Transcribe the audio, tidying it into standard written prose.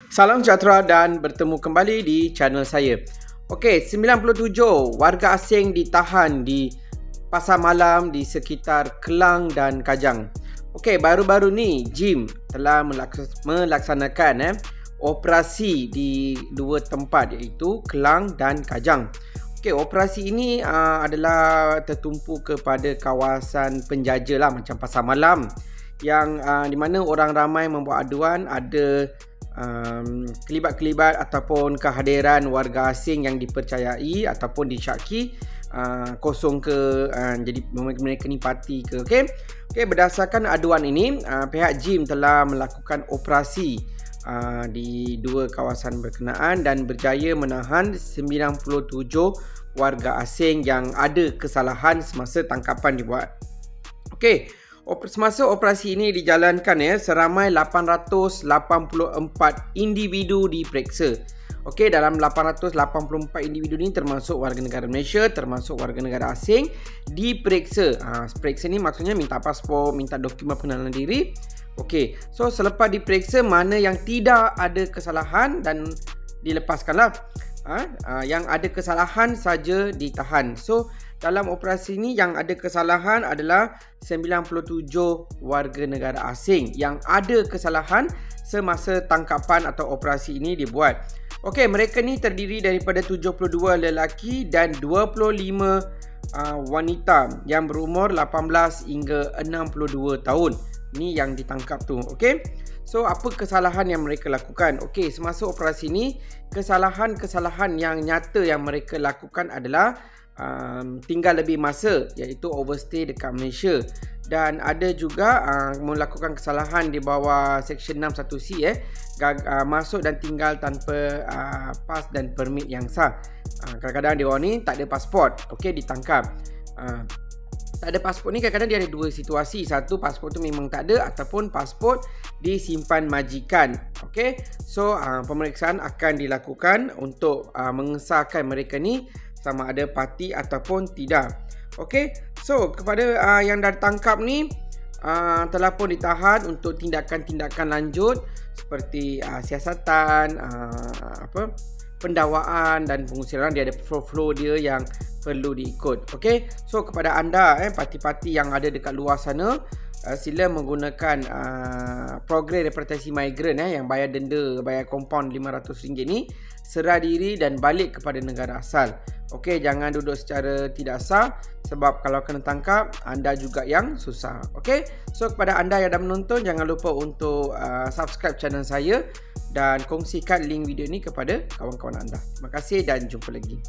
Salam sejahtera dan bertemu kembali di channel saya. Okey, 97 warga asing ditahan di pasar malam di sekitar Kelang dan Kajang. Okey, baru-baru ni JIM telah melaksanakan operasi di dua tempat iaitu Kelang dan Kajang. Okey, operasi ini adalah tertumpu kepada kawasan penjaja lah, macam pasar malam yang di mana orang ramai membuat aduan ada kelibat-kelibat ataupun kehadiran warga asing yang dipercayai ataupun disyaki kosong ke, jadi mereka ni parti ke. Okey, berdasarkan aduan ini, pihak JIM telah melakukan operasi di dua kawasan berkenaan dan berjaya menahan 97 warga asing yang ada kesalahan semasa tangkapan dibuat. Okey, semasa operasi ini dijalankan seramai 884 individu diperiksa. Okey, dalam 884 individu ni termasuk warga negara Malaysia, termasuk warga negara asing diperiksa. Periksa ni maksudnya minta pasport, minta dokumen pengenalan diri. Okey, so selepas diperiksa mana yang tidak ada kesalahan dan dilepaskanlah. Yang ada kesalahan saja ditahan. So dalam operasi ini yang ada kesalahan adalah 97 warga negara asing yang ada kesalahan semasa tangkapan atau operasi ini dibuat. Okey, mereka ni terdiri daripada 72 lelaki dan 25 wanita yang berumur 18 hingga 62 tahun. Ni yang ditangkap tu. Okey. So apa kesalahan yang mereka lakukan? Okey, semasa operasi ini kesalahan-kesalahan yang nyata yang mereka lakukan adalah tinggal lebih masa, iaitu overstay dekat Malaysia, dan ada juga melakukan kesalahan di bawah Section 61C masuk dan tinggal tanpa pas dan permit yang sah. Kadang-kadang dia orang ni tak ada pasport, okey, ditangkap. Tak ada pasport ni kadang-kadang dia ada dua situasi. Satu, pasport tu memang tak ada, ataupun pasport disimpan majikan. Okey, so pemeriksaan akan dilakukan untuk mengesahkan mereka ni sama ada parti ataupun tidak. Okey, so kepada yang dah ditangkap ni telah pun ditahan untuk tindakan-tindakan lanjut seperti siasatan, pendakwaan dan pengusiran. Dia ada flow dia yang perlu diikut. Okey, so kepada anda parti-parti yang ada dekat luar sana, sila menggunakan program repatriasi migran yang bayar denda, bayar kompaun RM500 ni, serah diri dan balik kepada negara asal. Okey, jangan duduk secara tidak sah, sebab kalau kena tangkap anda juga yang susah. Okey, so kepada anda yang dah menonton, jangan lupa untuk subscribe channel saya dan kongsikan link video ni kepada kawan-kawan anda. Terima kasih dan jumpa lagi.